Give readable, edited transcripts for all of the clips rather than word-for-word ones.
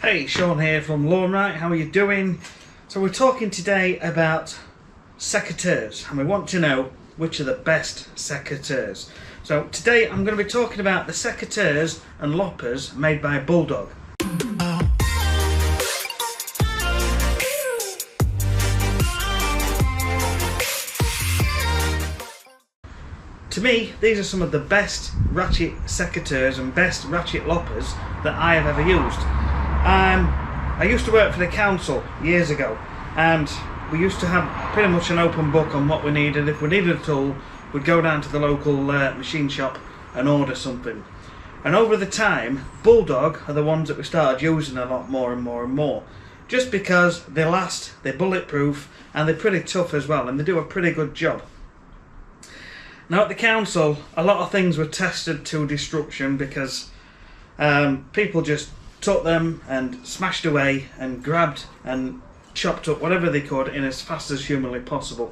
Hey, Sean here from Lawnright. How are you doing? So we're talking today about secateurs, and we want to know which are the best secateurs. So today I'm going to be talking about the secateurs and loppers made by Bulldog. To me, these are some of the best ratchet secateurs and best ratchet loppers that I have ever used. I used to work for the council years ago, and we used to have pretty much an open book on what we needed. If we needed a tool, we'd go down to the local machine shop and order something. And over the time, Bulldog are the ones that we started using a lot more and more and more. Just because they last, they're bulletproof, and they're pretty tough as well, and they do a pretty good job. Now at the council, a lot of things were tested to destruction because people just took them and smashed away and grabbed and chopped up whatever they could in as fast as humanly possible.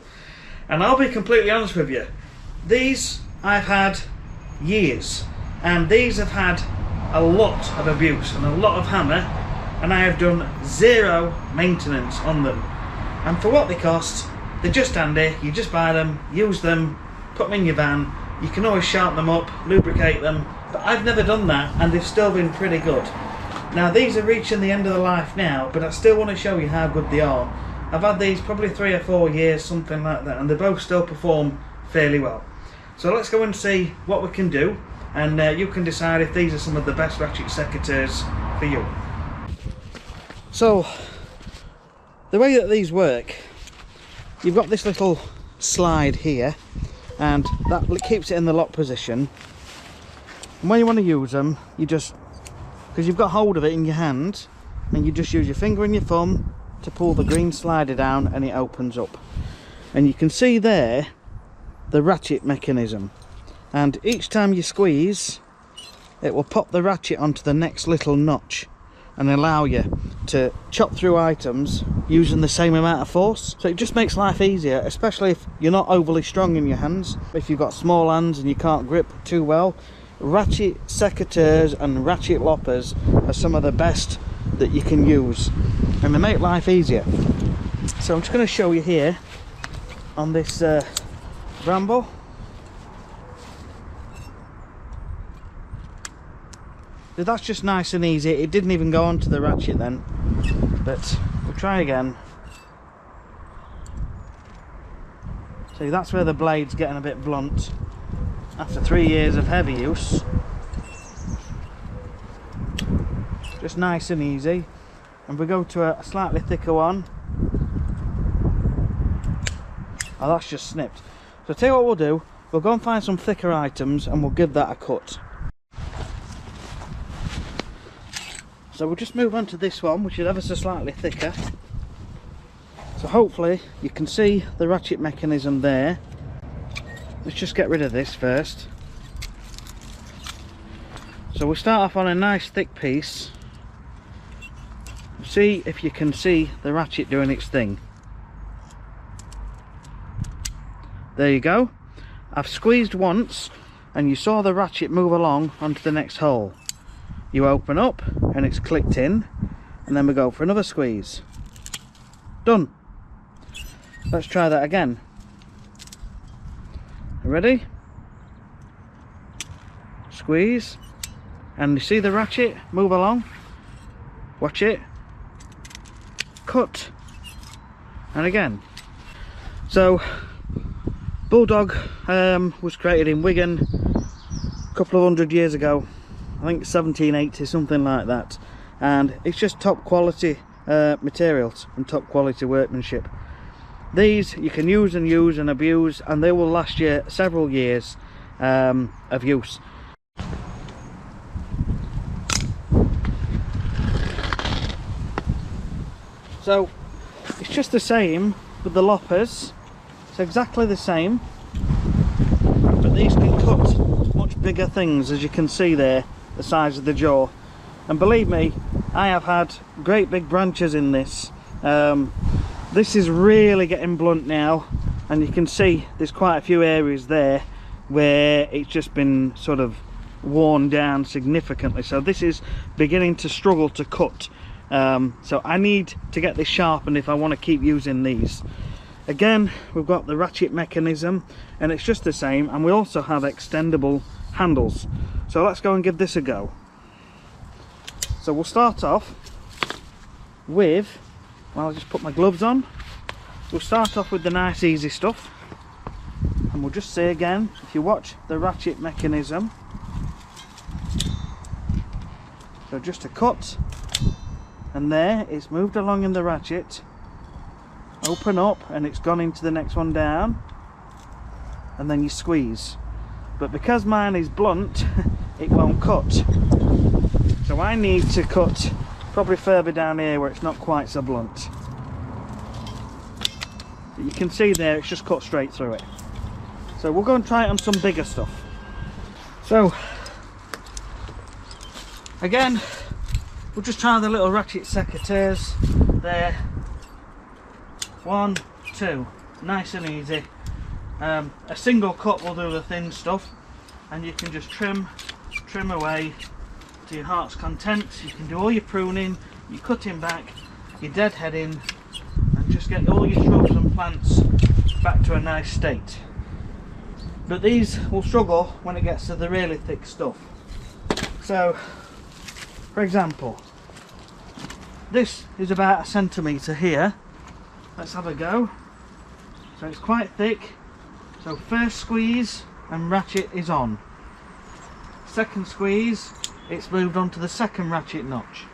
And I'll be completely honest with you, these I've had years, and these have had a lot of abuse and a lot of hammer, and I have done zero maintenance on them. And for what they cost, they're just handy. You just buy them, use them, put them in your van. You can always sharpen them up, lubricate them, but I've never done that, and they've still been pretty good. Now these are reaching the end of their life now, but I still want to show you how good they are. I've had these probably 3 or 4 years, something like that, and they both still perform fairly well. So let's go and see what we can do, and you can decide if these are some of the best ratchet secateurs for you. So the way that these work, you've got this little slide here, and that keeps it in the lock position. And when you want to use them, you just, because you've got hold of it in your hand, and you just use your finger and your thumb to pull the green slider down, and it opens up. And you can see there the ratchet mechanism, and each time you squeeze, it will pop the ratchet onto the next little notch and allow you to chop through items using the same amount of force. So it just makes life easier, especially if you're not overly strong in your hands. If you've got small hands and you can't grip too well, ratchet secateurs and ratchet loppers are some of the best that you can use, and they make life easier. So I'm just going to show you here on this bramble. That's just nice and easy. It didn't even go onto the ratchet then, but we'll try again. See, that's where the blade's getting a bit blunt after 3 years of heavy use. Just nice and easy. And we go to a slightly thicker one. Oh, that's just snipped. So I'll tell you what we'll do, we'll go and find some thicker items and we'll give that a cut. So we'll just move on to this one, which is ever so slightly thicker. So hopefully you can see the ratchet mechanism there. Let's just get rid of this first. So we'll start off on a nice thick piece. See if you can see the ratchet doing its thing. There you go. I've squeezed once and you saw the ratchet move along onto the next hole. You open up and it's clicked in, and then we go for another squeeze. Done. Let's try that again. Ready? Squeeze, and you see the ratchet move along. Watch it. Cut. And again. So Bulldog was created in Wigan a couple of 100 years ago. I think 1780, something like that, and it's just top quality materials and top quality workmanship. These you can use and use and abuse, and they will last you several years of use. So it's just the same with the loppers. It's exactly the same, but these can cut much bigger things, as you can see there, the size of the jaw. And believe me, I have had great big branches in this. This is really getting blunt now, and you can see there's quite a few areas there where it's just been sort of worn down significantly. So this is beginning to struggle to cut. So I need to get this sharpened if I want to keep using these. Again, we've got the ratchet mechanism and it's just the same, and we also have extendable handles. So let's go and give this a go. So we'll start off with, well, I'll just put my gloves on. We'll start off with the nice easy stuff, and we'll just say again, if you watch the ratchet mechanism, so just a cut, and there it's moved along in the ratchet, open up, and it's gone into the next one down, and then you squeeze. But because mine is blunt, it won't cut. So I need to cut probably further down here where it's not quite so blunt. But you can see there it's just cut straight through it. So we'll go and try it on some bigger stuff. So again, we'll just try the little Ratchet Secateurs there. 1, 2, nice and easy. A single cut will do the thin stuff, and you can just trim away to your heart's content. You can do all your pruning, your cutting back, your deadheading, and just get all your shrubs and plants back to a nice state. But these will struggle when it gets to the really thick stuff. So, for example, this is about 1 centimetre here. Let's have a go. So it's quite thick. So first squeeze and ratchet is on. Second squeeze, it's moved on to the second ratchet notch.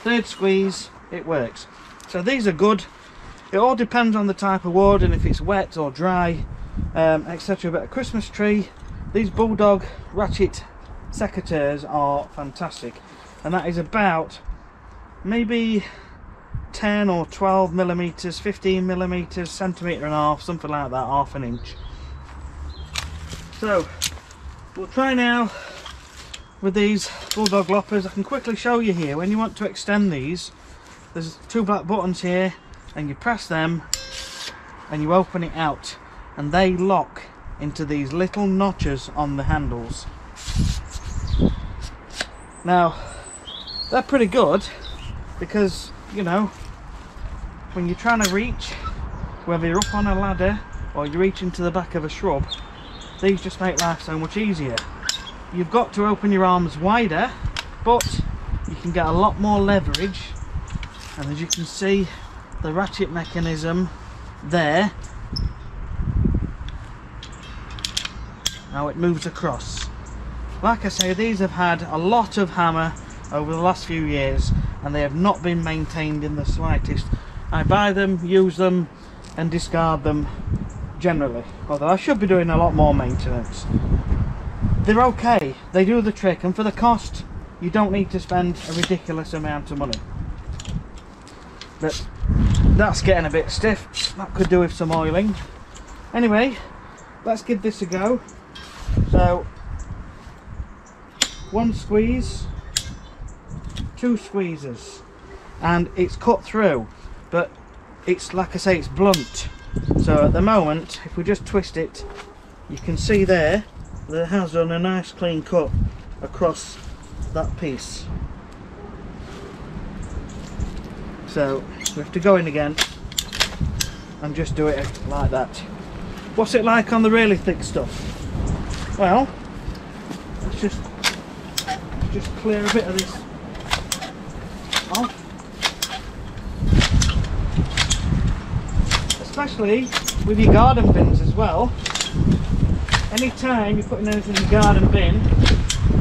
Third squeeze, it works. So these are good. It all depends on the type of wood and if it's wet or dry, etc. But a Christmas tree, these Bulldog Ratchet Secateurs are fantastic, and that is about maybe 10 or 12 millimeters, 15 millimeters, centimetre and a half, something like that, half an inch. So we'll try now with these Bulldog Loppers. I can quickly show you here, when you want to extend these, there's 2 black buttons here, and you press them and you open it out, and they lock into these little notches on the handles. Now they're pretty good because, you know, when you're trying to reach, whether you're up on a ladder or you're reaching to the back of a shrub, these just make life so much easier. You've got to open your arms wider, but you can get a lot more leverage, and as you can see, the ratchet mechanism there, now it moves across. Like I say, these have had a lot of hammer over the last few years, and they have not been maintained in the slightest. I buy them, use them and discard them generally, although I should be doing a lot more maintenance. They're okay, they do the trick, and for the cost you don't need to spend a ridiculous amount of money. But that's getting a bit stiff. That could do with some oiling. Anyway, let's give this a go. So 1 squeeze, 2 squeezes, and it's cut through, but it's, like I say, it's blunt. So at the moment, if we just twist it, you can see there that it has done a nice clean cut across that piece. So we have to go in again and just do it like that. What's it like on the really thick stuff? Well, let's just clear a bit of this off. Especially with your garden bins as well. Anytime you're putting anything in the garden bin,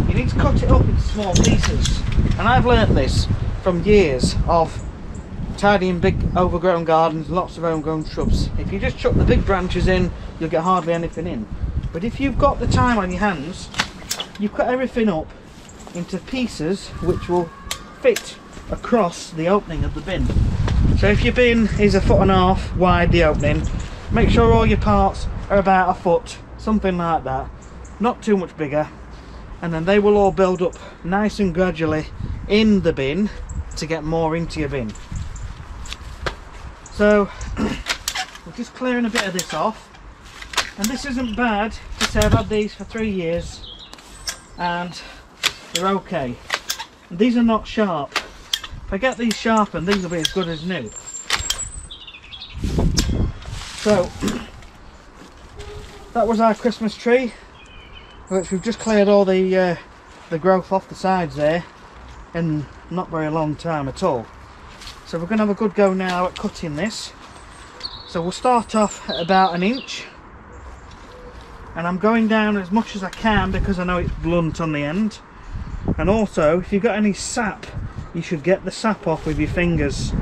you need to cut it up into small pieces. And I've learnt this from years of tidying big overgrown gardens, lots of homegrown shrubs. If you just chuck the big branches in, you'll get hardly anything in. But if you've got the time on your hands, you cut everything up into pieces which will fit across the opening of the bin. So if your bin is 1.5 feet wide, the opening, make sure all your parts are about 1 foot, something like that, not too much bigger, and then they will all build up nice and gradually in the bin to get more into your bin. So we're just clearing a bit of this off, and this isn't bad to say. I've had these for 3 years and they're okay. And these are not sharp. if I get these sharpened, these will be as good as new. So that was our Christmas tree, which we've just cleared all the growth off the sides there in not very long time at all. So we're going to have a good go now at cutting this. So we'll start off at about 1 inch, and I'm going down as much as I can because I know it's blunt on the end. And also, if you've got any sap, you should get the sap off with your fingers,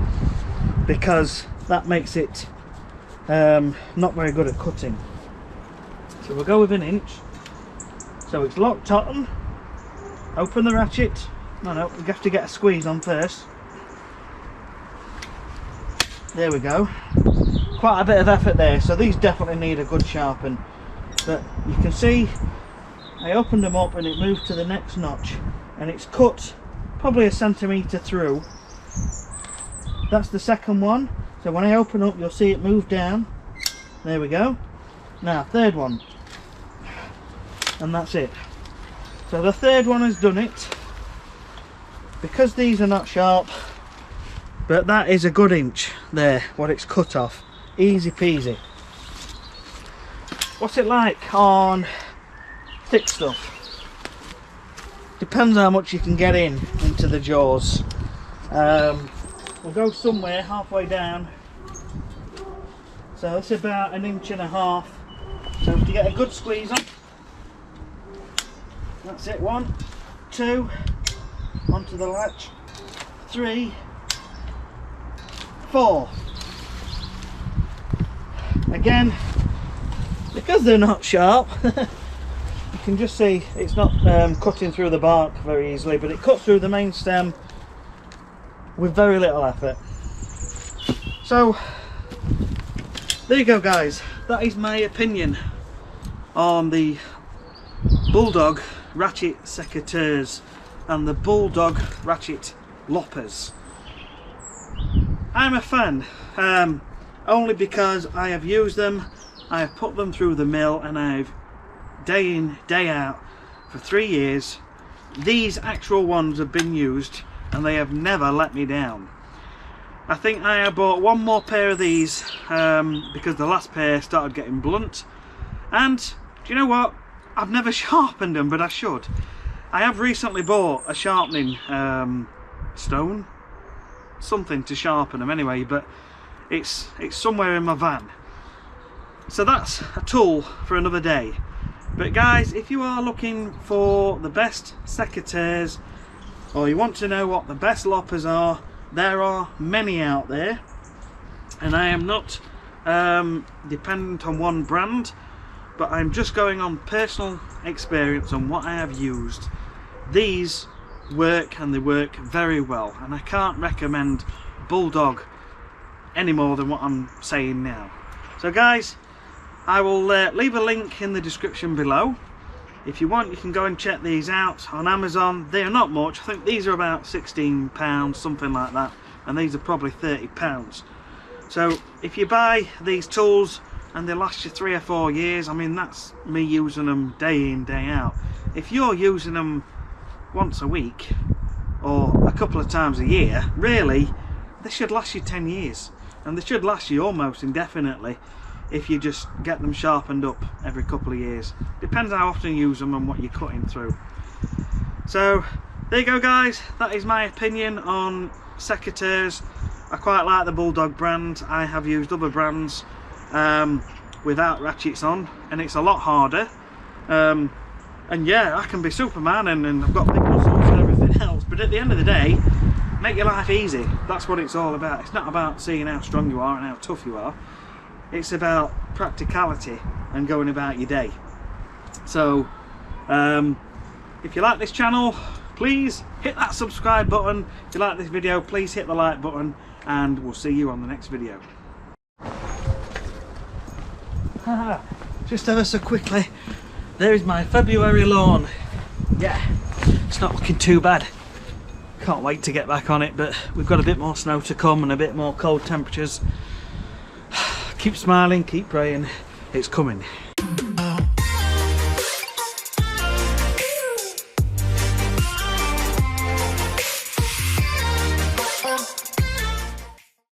because that makes it not very good at cutting. So we'll go with 1 inch. So it's locked on. Open the ratchet. No, we have to get a squeeze on first. There we go. Quite a bit of effort there, so these definitely need a good sharpen. But you can see I opened them up and it moved to the next notch, and it's cut probably 1 centimetre through. That's the second one. So when I open up, you'll see it move down. There we go. Now third one, and that's it. So the third one has done it. Because these are not sharp, but that is a good inch there, what it's cut off. Easy peasy. What's it like on thick stuff? Depends how much you can get into the jaws. We'll go somewhere halfway down. So it's about 1.5 inches. So to get a good squeeze on. That's it. 1, 2, onto the latch. 3, 4. Again, because they're not sharp, you can just see it's not cutting through the bark very easily, but it cuts through the main stem with very little effort. So there you go, guys. That is my opinion on the Bulldog Ratchet Secateurs and the Bulldog Ratchet Loppers. I'm a fan, only because I have used them, I have put them through the mill, and I've day in, day out for 3 years. These actual ones have been used and they have never let me down. I think I have bought one more pair of these because the last pair started getting blunt, and do you know what? I've never sharpened them, but I should. I have recently bought a sharpening stone, something to sharpen them anyway, but it's somewhere in my van. So that's a tool for another day. But guys, if you are looking for the best secateurs, or you want to know what the best loppers are, there are many out there, and I am not dependent on one brand, but I'm just going on personal experience on what I have used. These work, and they work very well, and I can't recommend Bulldog any more than what I'm saying now. So guys, I will leave a link in the description below. If you want, you can go and check these out on Amazon. They are not much. I think these are about £16, something like that, and these are probably £30. So if you buy these tools and they last you 3 or 4 years, I mean, that's me using them day in, day out. If you're using them once a week or a couple of times a year, really, they should last you 10 years, and they should last you almost indefinitely if you just get them sharpened up every couple of years. Depends how often you use them and what you're cutting through. So there you go, guys. That is my opinion on secateurs. I quite like the Bulldog brand. I have used other brands without ratchets on, and it's a lot harder. And yeah, I can be Superman and I've got big muscles and everything else, but at the end of the day, make your life easy. That's what it's all about. It's not about seeing how strong you are and how tough you are. It's about practicality and going about your day. So if you like this channel, please hit that subscribe button. If you like this video, please hit the like button, and we'll see you on the next video. Just ever so quickly, there is my February lawn. Yeah, it's not looking too bad. Can't wait to get back on it, but we've got a bit more snow to come and a bit more cold temperatures. Keep smiling, keep praying, it's coming.